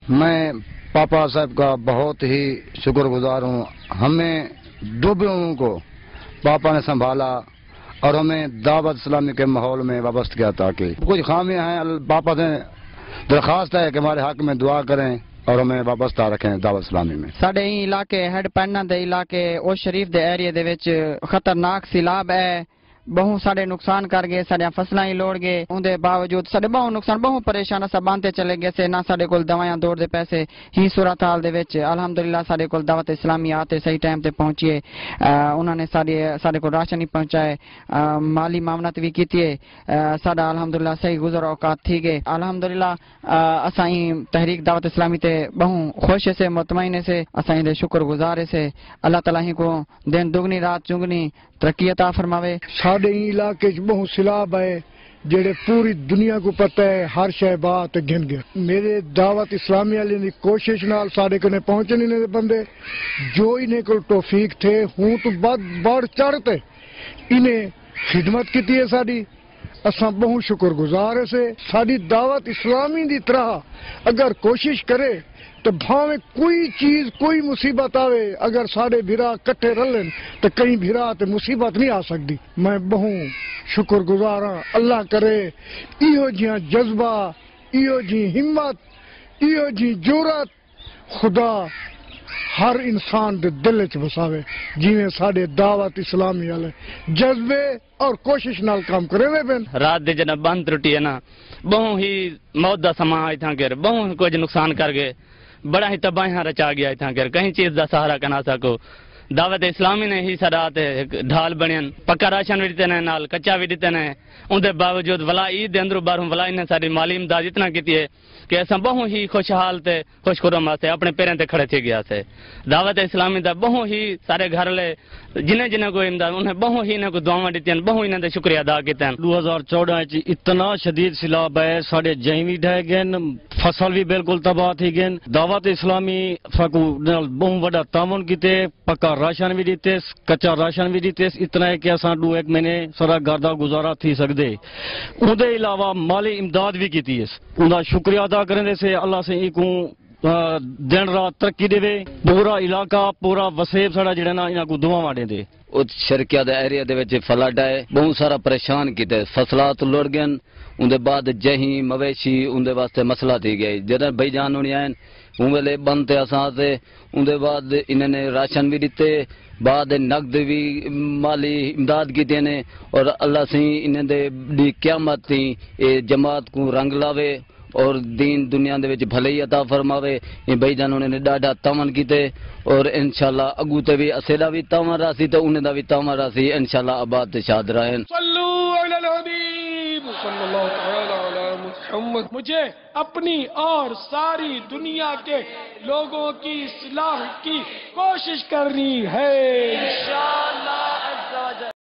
میں پاپا صاحب کا بہت ہی شکر گزار ہوں. ہمیں ڈوبے ہوں کو پاپا نے سنبھالا اور ہمیں دعوت اسلامی کے ماحول میں وابست کیا. تاکہ کچھ خامیاں ہیں، پاپا سے درخواست ہے کہ ہمارے حق میں دعا کریں اور ہمیں وابستہ رکھیں دعوت اسلامی میں. ساڈے علاقے ہیڈ پینڈا دے علاقے او شریف دے ایریے دے وچ خطرناک سیلاب ہے. بہت سارے نقصان کر گئے، سارے فصلاں ہی لوڑ گئے. اندے باوجود سارے بہت نقصان، بہت پریشان اسا باندھتے چلے گئے سے نہ سارے کول دوائیاں دوڑ دے پیسے ہی صورتحال دے وچ الحمدللہ سارے کول دعوت اسلامی آتے صحیح ٹائم تے پہنچیے. انہوں نے سارے کو راشن ہی پہنچائے، مالی معاونت بھی کیتی ہے. ساڈا الحمدللہ صحیح گزر اوقات تھی گئے. الحمدللہ اساں تحریک دعوت اسلامی تے بہت خوش سے مطمئن سے اساں دے شکر گزار سے. اللہ تعالی کو دن دگنی رات چنگنی ترقی عطا فرماوے. ساڈے علاقے بہت سیلاب ہے جڑے پوری دنیا کو پتہ ہے، ہر شے بات گن گیا. میرے دعوت اسلامی والے دی کوشش نال ساڈے کنے پہنچنے نے بندے جو انہیں کو توفیق تھے ہوں تو بڑھ چڑھتے انہیں خدمت کی ہے. ساڈی اساں بہت شکر گزار سے. ساڈی دعوت اسلامی دی طرح اگر کوشش کرے تو بھاویں کوئی چیز کوئی مصیبت آوے، اگر ساڈے بھرا کٹھے رلن تو کئی بھرا تے مصیبت نہیں آ سکتی. میں بہت شکر گزار ہاں. اللہ کرے ایہو جیاں جذبہ، ایہو جی ہمت، ایہو جی جرات خدا ہر انسان دے دل چ بساوے جویں ساڈے دعوت اسلامی والے جذبے اور کوشش نال کام کرے وے پن. رات دے جنا بند ٹوٹی ہے نا، بہت ہی موت دا سما آئی تھا گر بہت کچھ نقصان کر گئے، بڑا ہی تباہیاں رچا گیا تھا گر کہیں چیز دا سہارا کنا سکو. دعوت اسلامی نے ہی سرات ڈھال بنین، پکا راشن بھی دیتے ہیں نال کچا بھی دیتے ہیں. اندر باوجود ولا عید دے اندروں باہروں ولا انہیں ساری مالی امداد اتنا کی ہے کہ ایسا بہت ہی خوشحال تے خوش خرم سے اپنے پیروں تے کھڑے تھے گیا سے. دعوت اسلامی دا بہت ہی سارے گھر لے جنہیں جنہیں کو امداد انہیں بہت ہی انہیں کو دعاواں دیتی ہیں، بہت انہیں دے شکریہ ادا کیتے ہیں. 2014 اتنا شدید سیلاب ہے، ساڑے جہیں بھی ڈھہ گئے، فصل بھی بالکل تباہ تھی گئے. دعوت اسلامی سکو بہت بڑا تعاون کیتے، پکا راشن بھی دیتے، کچا راشن بھی دیتے. اتنا ہے کہ اساں 2-1 مہینے سارا گھر دا گزارا تھی سکدے. اندے علاوہ مالی امداد بھی کیتی ہے. اندا شکریہ ادا کرنے سے اللہ سے ایکوں دن رات ترقی دے. پورا علاقہ پورا وسیب ساڑا جڑا نا انہاں کو دعاواں دے. اس شرکیہ دے ایریا دے وچ فلڈ ہے، بہت سارا پریشان کیتے، فصلات لڑ گئے. اندے بعد جہیں مویشی اندے واسطے مسئلہ تھی گئی. جدن بھائی جان ہونی آئیں ان ویلے بند تے اساں تے اندے بعد انہوں نے راشن بھی دیتے، بعد نقد بھی مالی امداد کیتے نے. اور اللہ سے انہوں دے دی قیامت تھی اے جماعت کو رنگ لاوے اور دین دنیا دے وچ بھلائی عطا فرماوے. یہ بھائی جانوں نے ڈاڈا تعاون کیتے اور انشاءاللہ اگو تے بھی اسیدا بھی تعاون راسی تے انہاں دا بھی تعاون راسی. انشاءاللہ آباد تے شاد رہیں. صلو علی الحبیب صلی اللہ تعالی علی محمد. مجھے اپنی اور ساری دنیا کے لوگوں کی اصلاح کی کوشش کرنی ہے.